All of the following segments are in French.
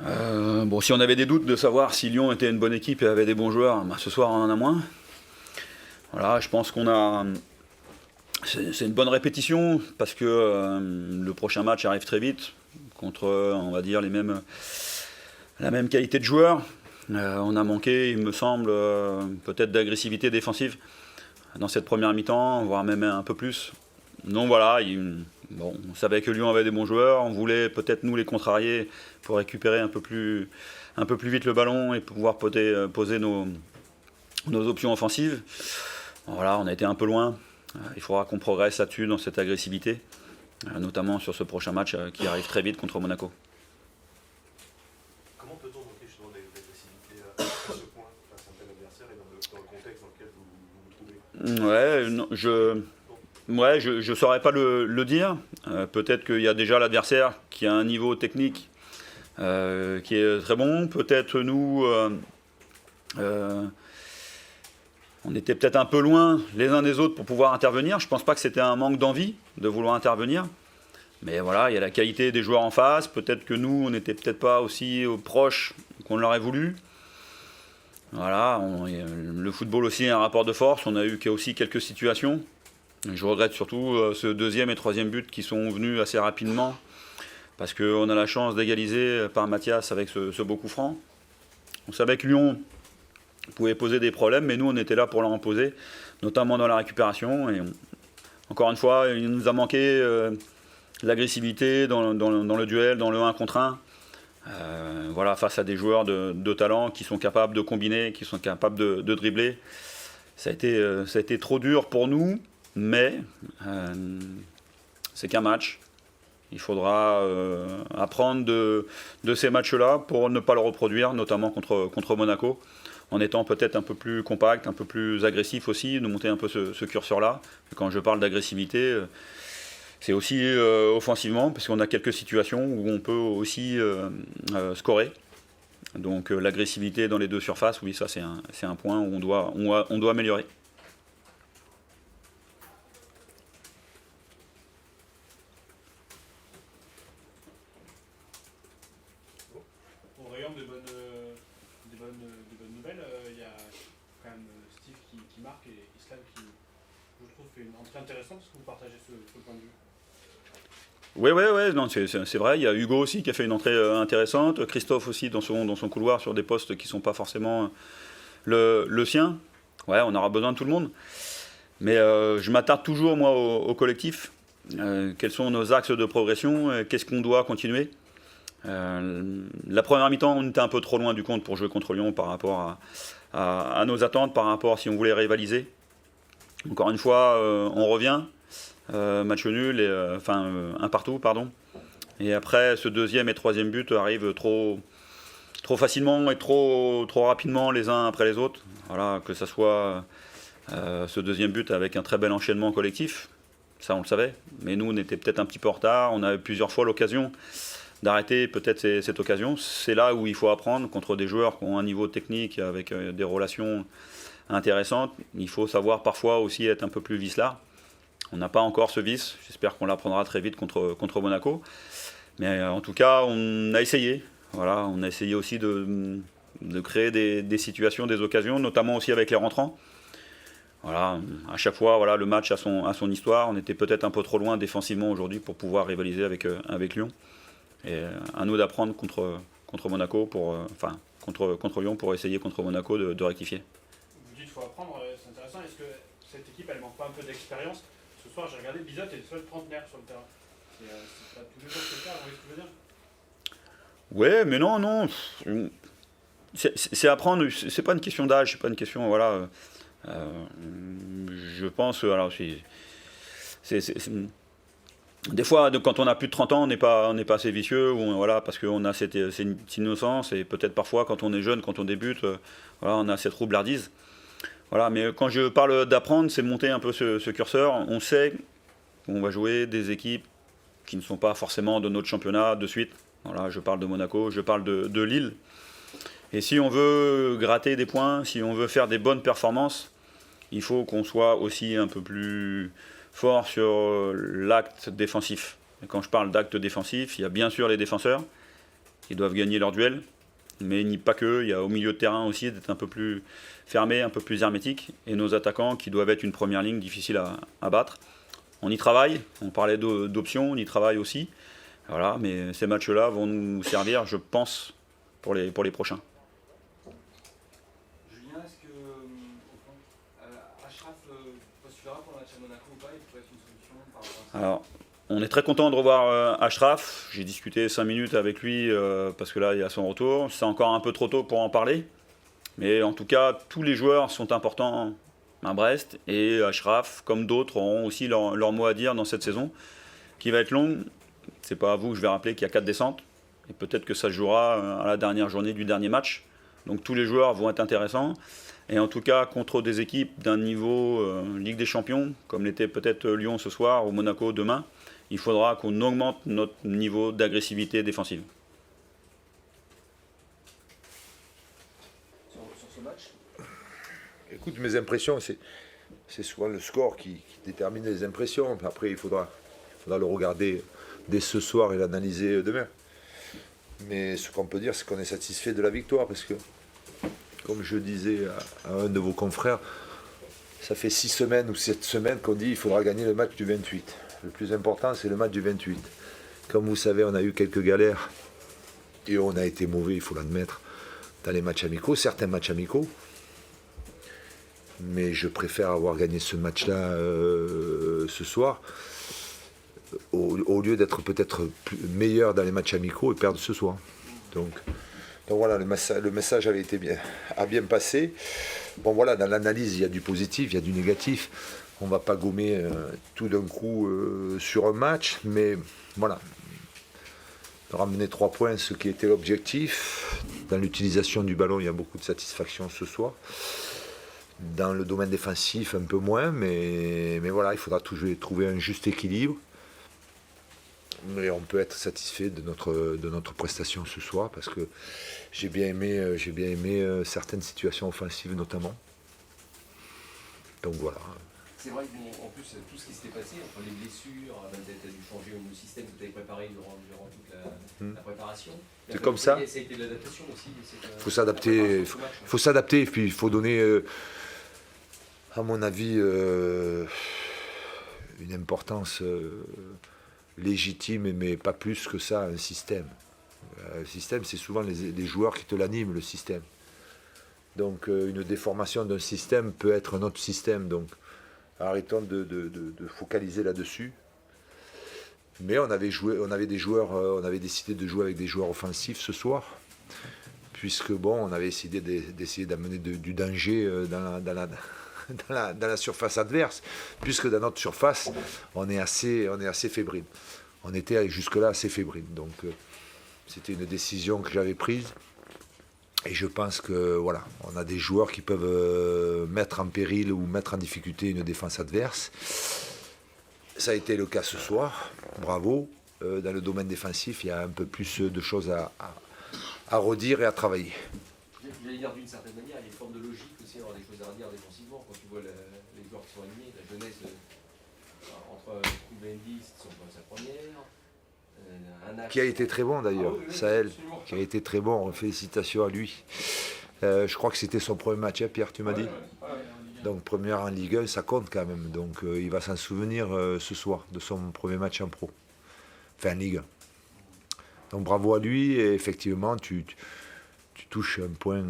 Bon, si on avait des doutes de savoir si Lyon était une bonne équipe et avait des bons joueurs, ce soir on en a moins. Voilà, je pense qu'on a. C'est une bonne répétition parce que le prochain match arrive très vite contre, on va dire, la même qualité de joueurs. On a manqué, il me semble, peut-être d'agressivité défensive dans cette première mi-temps, voire même un peu plus. Donc voilà, bon, on savait que Lyon avait des bons joueurs, on voulait peut-être nous les contrarier pour récupérer un peu plus vite le ballon et pouvoir poser nos options offensives. Voilà, on a été un peu loin. Il faudra qu'on progresse là-dessus dans cette agressivité, notamment sur ce prochain match qui arrive très vite contre Monaco. Comment peut-on manquer justement d'agressivité à ce point face à un tel adversaire et dans le contexte dans lequel vous vous trouvez? Ouais, non, je saurais pas le dire. Peut-être qu'il y a déjà l'adversaire qui a un niveau technique qui est très bon. Peut-être nous, on était peut-être un peu loin les uns des autres pour pouvoir intervenir. Je pense pas que c'était un manque d'envie de vouloir intervenir. Mais voilà, il y a la qualité des joueurs en face. Peut-être que nous, on n'était peut-être pas aussi proches qu'on l'aurait voulu. Voilà, le football aussi est un rapport de force. On a eu aussi quelques situations. Je regrette surtout ce deuxième et troisième but qui sont venus assez rapidement. Parce qu'on a la chance d'égaliser par Mathias avec ce beau coup franc. On savait que Lyon pouvait poser des problèmes, mais nous, on était là pour leur en poser, notamment dans la récupération. Et encore une fois, il nous a manqué l'agressivité dans le duel, dans le 1 contre 1. Voilà, face à des joueurs de talent qui sont capables de combiner, qui sont capables de dribbler. Ça a été trop dur pour nous, mais c'est qu'un match. Il faudra apprendre de ces matchs-là pour ne pas le reproduire, notamment contre Monaco, en étant peut-être un peu plus compact, un peu plus agressif aussi, de monter un peu ce curseur-là. Et quand je parle d'agressivité, c'est aussi offensivement, parce qu'on a quelques situations où on peut aussi scorer. Donc l'agressivité dans les deux surfaces, oui, ça c'est un point où on doit améliorer. Au rayon des bonnes nouvelles, il y a quand même Steve qui marque et Islam qui, je trouve, fait une entrée intéressante. Est-ce que vous partagez ce point de vue? Oui, non, c'est vrai. Il y a Hugo aussi qui a fait une entrée intéressante. Christophe aussi dans son couloir sur des postes qui ne sont pas forcément le sien. Ouais, on aura besoin de tout le monde. Mais je m'attarde toujours, moi, au collectif. Quels sont nos axes de progression? Qu'est-ce qu'on doit continuer? La première mi-temps, on était un peu trop loin du compte pour jouer contre Lyon par rapport à nos attentes, par rapport à si on voulait rivaliser. Encore une fois, on revient. Match nul, un partout, pardon. Et après, ce deuxième et troisième but arrivent trop facilement et trop rapidement les uns après les autres. Voilà, que ce soit ce deuxième but avec un très bel enchaînement collectif, ça on le savait. Mais nous, on était peut-être un petit peu en retard. On a eu plusieurs fois l'occasion d'arrêter peut-être cette occasion. C'est là où il faut apprendre contre des joueurs qui ont un niveau technique avec des relations intéressantes. Il faut savoir parfois aussi être un peu plus vicelard. On n'a pas encore ce vice, j'espère qu'on l'apprendra très vite contre Monaco. Mais en tout cas, on a essayé. Voilà, on a essayé aussi de créer des situations, des occasions, notamment aussi avec les rentrants. Voilà, à chaque fois, voilà, le match a son histoire. On était peut-être un peu trop loin défensivement aujourd'hui pour pouvoir rivaliser avec Lyon. Et à nous d'apprendre contre Monaco, contre Lyon pour essayer contre Monaco de rectifier. Vous dites qu'il faut apprendre, c'est intéressant. Est-ce que cette équipe, elle manque pas un peu d'expérience? Ce soir, j'ai regardé, Bizot est le seul trentenaire sur le terrain. C'est pas tous les jours que c'est le cas, vous voyez ce que je veux dire? Ouais, mais non. C'est apprendre, c'est pas une question d'âge, c'est pas une question, voilà. Je pense, alors, des fois, quand on a plus de 30 ans, on n'est pas assez vicieux, voilà, parce qu'on a cette innocence, et peut-être parfois, quand on est jeune, quand on débute, voilà, on a cette roublardise. Voilà, mais quand je parle d'apprendre, c'est monter un peu ce curseur. On sait qu'on va jouer des équipes qui ne sont pas forcément de notre championnat de suite. Voilà, je parle de Monaco, je parle de Lille. Et si on veut gratter des points, si on veut faire des bonnes performances, il faut qu'on soit aussi un peu plus fort sur l'acte défensif. Et quand je parle d'acte défensif, il y a bien sûr les défenseurs, qui doivent gagner leur duel. Mais pas que, il y a au milieu de terrain aussi d'être un peu plus fermé, un peu plus hermétique. Et nos attaquants qui doivent être une première ligne difficile à battre. On y travaille, on parlait d'options, on y travaille aussi. Voilà, mais ces matchs-là vont nous servir, je pense, pour les prochains. Julien, est-ce que Achraf postulera pour le match à Monaco ou pas? Il pourrait être une solution par rapport à ça. Alors, on est très content de revoir Achraf. J'ai discuté 5 minutes avec lui parce que là, il y a son retour. C'est encore un peu trop tôt pour en parler. Mais en tout cas, tous les joueurs sont importants à Brest. Et Achraf, comme d'autres, auront aussi leur mot à dire dans cette saison, qui va être longue. C'est pas à vous que je vais rappeler qu'il y a 4 descentes. Et peut-être que ça se jouera à la dernière journée du dernier match. Donc tous les joueurs vont être intéressants. Et en tout cas, contre des équipes d'un niveau Ligue des Champions, comme l'était peut-être Lyon ce soir ou Monaco demain, il faudra qu'on augmente notre niveau d'agressivité défensive. Sur ce match? Écoute, mes impressions, c'est souvent le score qui détermine les impressions. Après, il faudra le regarder dès ce soir et l'analyser demain. Mais ce qu'on peut dire, c'est qu'on est satisfait de la victoire parce que, comme je disais à un de vos confrères, ça fait 6 semaines ou 7 semaines qu'on dit qu'il faudra gagner le match du 28. Le plus important, c'est le match du 28. Comme vous savez, on a eu quelques galères et on a été mauvais, il faut l'admettre, dans les matchs amicaux, certains matchs amicaux. Mais je préfère avoir gagné ce match-là ce soir au lieu d'être peut-être meilleur dans les matchs amicaux et perdre ce soir. Donc voilà, le message a bien passé. Bon voilà, dans l'analyse, il y a du positif, il y a du négatif. On ne va pas gommer tout d'un coup sur un match, mais voilà. Ramener 3 points, ce qui était l'objectif. Dans l'utilisation du ballon, il y a beaucoup de satisfaction ce soir. Dans le domaine défensif, un peu moins, mais voilà, il faudra toujours trouver un juste équilibre. Mais on peut être satisfait de notre prestation ce soir parce que j'ai bien aimé certaines situations offensives notamment. Donc voilà. C'est vrai qu'en plus, tout ce qui s'était passé, entre les blessures, tu as dû changer le système que tu avais préparé durant toute la préparation. C'est comme ça. Ça a été de l'adaptation aussi. Il faut s'adapter, et puis il faut donner, à mon avis, une importance légitime, mais pas plus que ça, à un système. Un système, c'est souvent les joueurs qui te l'animent, le système. Donc une déformation d'un système peut être un autre système. Donc arrêtons de focaliser là-dessus. Mais on avait décidé de jouer avec des joueurs offensifs ce soir, puisque bon, on avait d'essayer d'amener du danger dans la surface adverse, puisque dans notre surface, on est assez fébrile. On était jusque-là assez fébrile. Donc c'était une décision que j'avais prise. Et je pense que voilà, on a des joueurs qui peuvent mettre en péril ou mettre en difficulté une défense adverse. Ça a été le cas ce soir, bravo. Dans le domaine défensif, il y a un peu plus de choses à redire et à travailler. J'allais dire d'une certaine manière, il y a une forme de logique aussi, avoir des choses à redire défensivement. Quand tu vois les joueurs qui sont alignés, la jeunesse entre Koubendi, c'est sa première. Qui a été très bon d'ailleurs, Sahel, qui a été très bon, félicitations à lui. Je crois que c'était son premier match, hein, Pierre, tu m'as dit. Donc première en Ligue 1, ça compte quand même. Donc il va s'en souvenir ce soir de son premier match en pro. Enfin en Ligue 1. Donc bravo à lui, et effectivement tu touches un point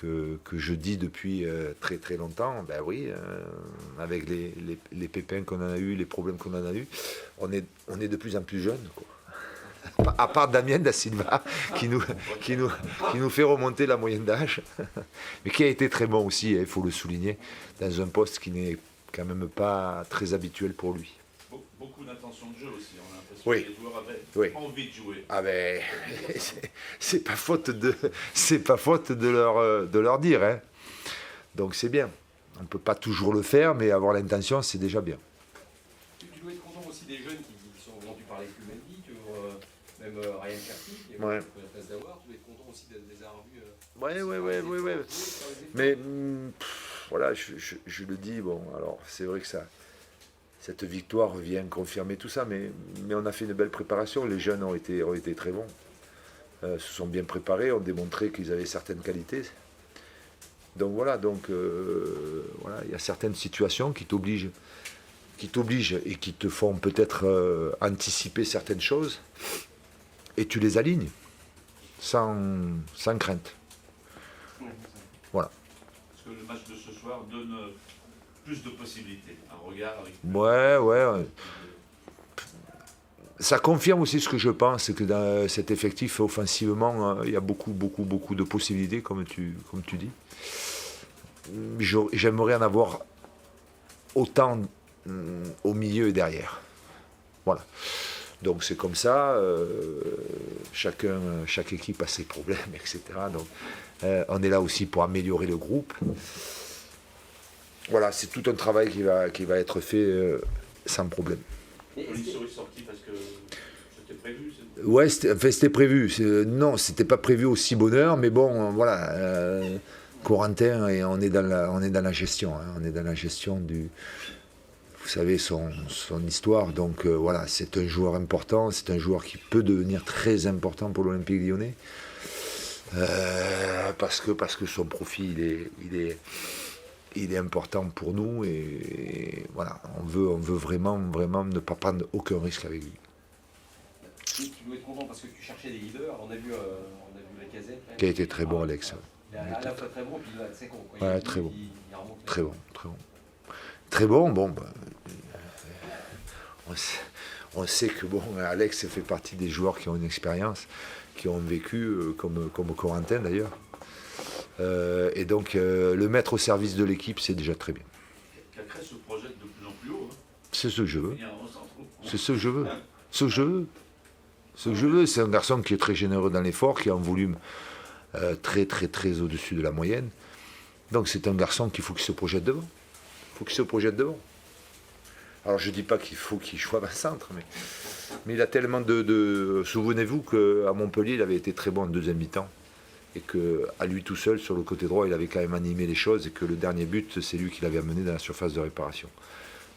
que je dis depuis très très longtemps. Ben oui, avec les pépins qu'on en a eu, les problèmes qu'on en a eu, on est de plus en plus jeunes, quoi. À part Damien Da Silva qui nous fait remonter la moyenne d'âge, mais qui a été très bon aussi, il faut le souligner, dans un poste qui n'est quand même pas très habituel pour lui. Beaucoup d'intention de jeu aussi, on a l'impression Oui. que les joueurs avaient envie de jouer. Ah ben, c'est pas faute de leur dire, hein. Donc c'est bien. On ne peut pas toujours le faire, mais avoir l'intention, c'est déjà bien. Tu dois être content aussi des jeunes qui sont vendus par les Koubendi, même Ryan Cherki, qui est Ouais. la place d'avoir. Tu dois être content aussi des avoir vus. Ouais. Mais voilà, je le dis, bon, alors c'est vrai que cette victoire vient confirmer tout ça, mais on a fait une belle préparation. Les jeunes ont été très bons. se sont bien préparés, ont démontré qu'ils avaient certaines qualités. Donc voilà, il y a certaines situations qui t'obligent et qui te font peut-être anticiper certaines choses, et tu les alignes sans crainte. Voilà. Est-ce que le match de ce soir donne plus de possibilités? Un regard avec... Ouais. Ça confirme aussi ce que je pense, que dans cet effectif, offensivement, il y a beaucoup de possibilités, comme tu dis. J'aimerais en avoir autant au milieu et derrière. Voilà. Donc c'est comme ça, chaque équipe a ses problèmes, etc. Donc on est là aussi pour améliorer le groupe. Voilà, c'est tout un travail qui va être fait sans problème. Tolisso est sorti parce que c'était prévu? Ouais, c'était prévu. Non, c'était pas prévu aussi bonne heure, mais bon, voilà. Corentin, et on est dans la gestion. Hein, on est dans la gestion du... Vous savez, son histoire. Donc voilà, c'est un joueur important. C'est un joueur qui peut devenir très important pour l'Olympique Lyonnais. Parce que son profil, il est important pour nous. Et voilà, on veut vraiment ne pas prendre aucun risque avec lui. Tu dois être content parce que tu cherchais des leaders. On a vu Lacazette. Qui a été très bon, Alex. Il est à la fois très bon, puis là, c'est con. Ouais, très bon. Très bon. Très bon, bon. On sait que bon, Alex fait partie des joueurs qui ont une expérience, qui ont vécu, comme Corentin d'ailleurs. Et donc, le mettre au service de l'équipe, c'est déjà très bien. Cacré se projette de plus en plus haut. Hein. C'est ce que je veux. Il y a un centre. C'est ce que je veux. Ce que je veux. C'est un garçon qui est très généreux dans l'effort, qui a un volume très au-dessus de la moyenne. Donc c'est un garçon qu'il faut qu'il se projette devant. Alors je ne dis pas qu'il faut qu'il soit un centre, mais il a tellement de... Souvenez-vous qu'à Montpellier, il avait été très bon en deuxième mi-temps, et qu'à lui tout seul, sur le côté droit, il avait quand même animé les choses, et que le dernier but, c'est lui qui l'avait amené dans la surface de réparation.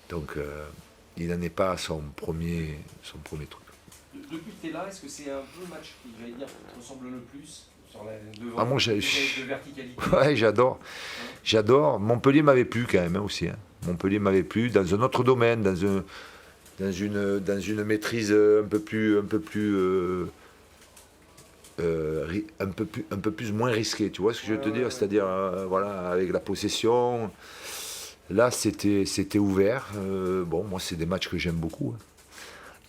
Donc il n'en est pas à son premier truc. Depuis que tu es là, est-ce que c'est un peu le match qui, j'allais dire, te ressemble le plus sur devant moi, de verticalité? Ouais, j'adore. Montpellier m'avait plu quand même aussi. Hein. Montpellier m'avait plu dans un autre domaine, dans une maîtrise un peu plus moins risquée. Tu vois ce que je veux te dire? C'est-à-dire voilà, avec la possession. Là, c'était ouvert. Bon, moi, c'est des matchs que j'aime beaucoup.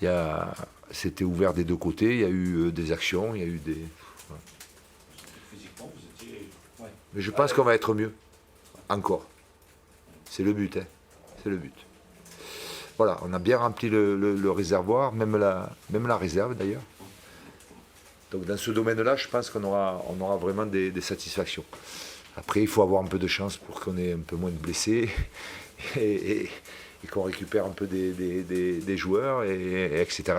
Hein. C'était ouvert des deux côtés. Il y a eu des actions, il y a eu des. Physiquement, vous étiez... Mais je pense qu'on va être mieux. Encore. C'est le but. Hein. C'est le but. Voilà, on a bien rempli le réservoir, même la réserve d'ailleurs. Donc dans ce domaine-là, je pense qu'on aura vraiment des satisfactions. Après, il faut avoir un peu de chance pour qu'on ait un peu moins de blessés et qu'on récupère un peu des joueurs, etc.